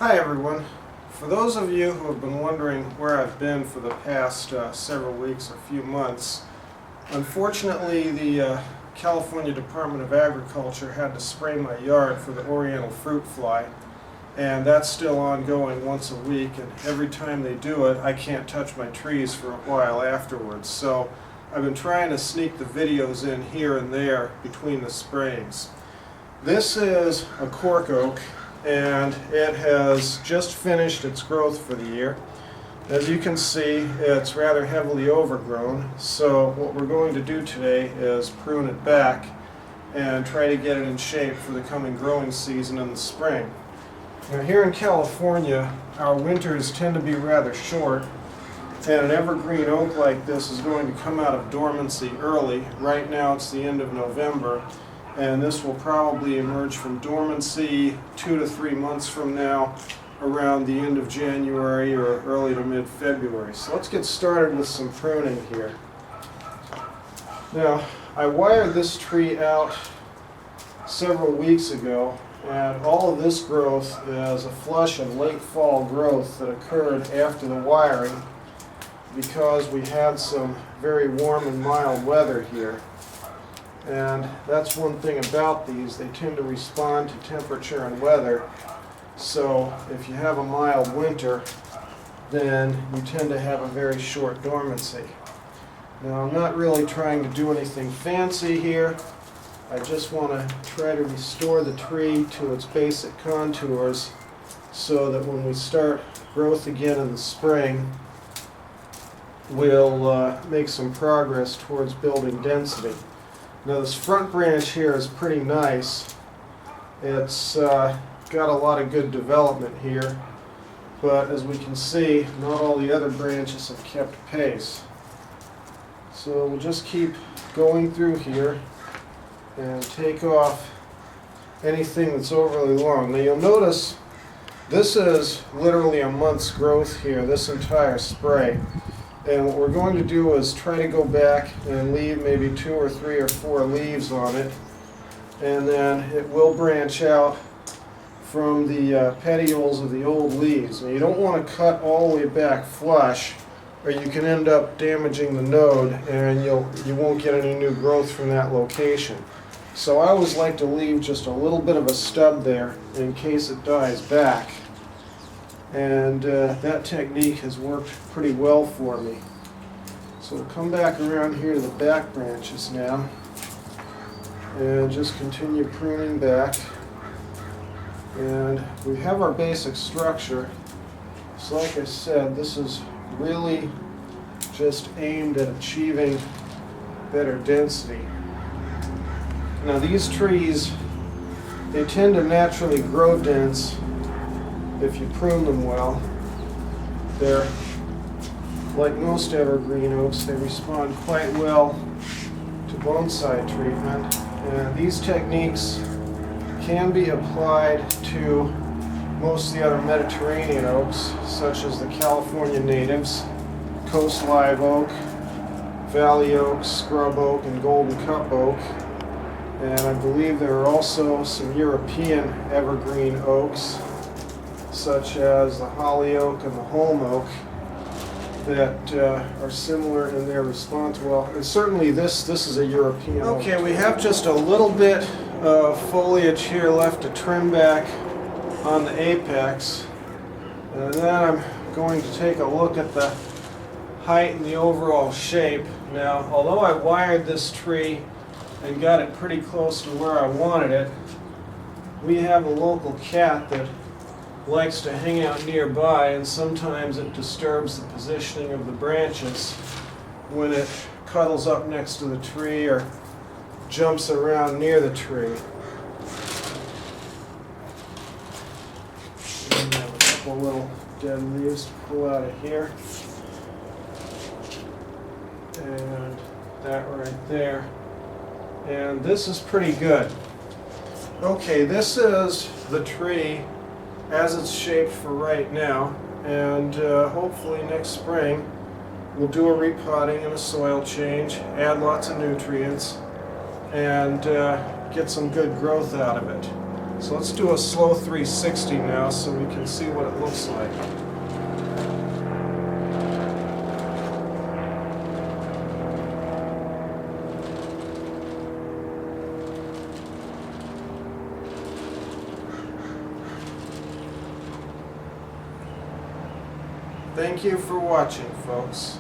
Hi everyone. For those of you who have been wondering where I've been for the past several weeks or few months, unfortunately the California Department of Agriculture had to spray my yard for the Oriental fruit fly, and that's still ongoing once a week, and every time they do it I can't touch my trees for a while afterwards. So I've been trying to sneak the videos in here and there between the sprayings. This is a cork oak, and it has just finished its growth for the year. As you can see, it's rather heavily overgrown, so what we're going to do today is prune it back and try to get it in shape for the coming growing season in the spring. Now here in California, our winters tend to be rather short, and an evergreen oak like this is going to come out of dormancy early. Right now it's the end of November, and this will probably emerge from dormancy 2 to 3 months from now, around the end of January or early to mid-February. So let's get started with some pruning here. Now, I wired this tree out several weeks ago, and all of this growth is a flush and late fall growth that occurred after the wiring because we had some very warm and mild weather here. And that's one thing about these, they tend to respond to temperature and weather. So if you have a mild winter, then you tend to have a very short dormancy. Now I'm not really trying to do anything fancy here. I just want to try to restore the tree to its basic contours so that when we start growth again in the spring, we'll make some progress towards building density. Now this front branch here is pretty nice. It's got a lot of good development here, but as we can see, not all the other branches have kept pace. So we'll just keep going through here and take off anything that's overly long. Now you'll notice this is literally a month's growth here, this entire spray. And what we're going to do is try to go back and leave maybe 2 or 3 or 4 leaves on it, and then it will branch out from the petioles of the old leaves. Now you don't want to cut all the way back flush, or you can end up damaging the node and you won't get any new growth from that location. So I always like to leave just a little bit of a stub there in case it dies back. And that technique has worked pretty well for me. So we'll come back around here to the back branches now and just continue pruning back. And we have our basic structure. So like I said, this is really just aimed at achieving better density. Now these trees, they tend to naturally grow dense if you prune them well. They're like most evergreen oaks, they respond quite well to bonsai treatment, and these techniques can be applied to most of the other Mediterranean oaks, such as the California natives, coast live oak, valley oak, scrub oak, and golden cup oak. And I believe there are also some European evergreen oaks, such as the holly oak and the holm oak, that are similar in their response. Well, and certainly this is a European oak. Okay, we have just a little bit of foliage here left to trim back on the apex, and then I'm going to take a look at the height and the overall shape. Now, although I wired this tree and got it pretty close to where I wanted it, we have a local cat that likes to hang out nearby, and sometimes it disturbs the positioning of the branches when it cuddles up next to the tree or jumps around near the tree. And we have a couple little dead leaves to pull out of here. And that right there. And this is pretty good. Okay, this is the tree as it's shaped for right now, and hopefully next spring we'll do a repotting and a soil change, add lots of nutrients, and get some good growth out of it. So let's do a slow 360 now so we can see what it looks like. Thank you for watching, folks.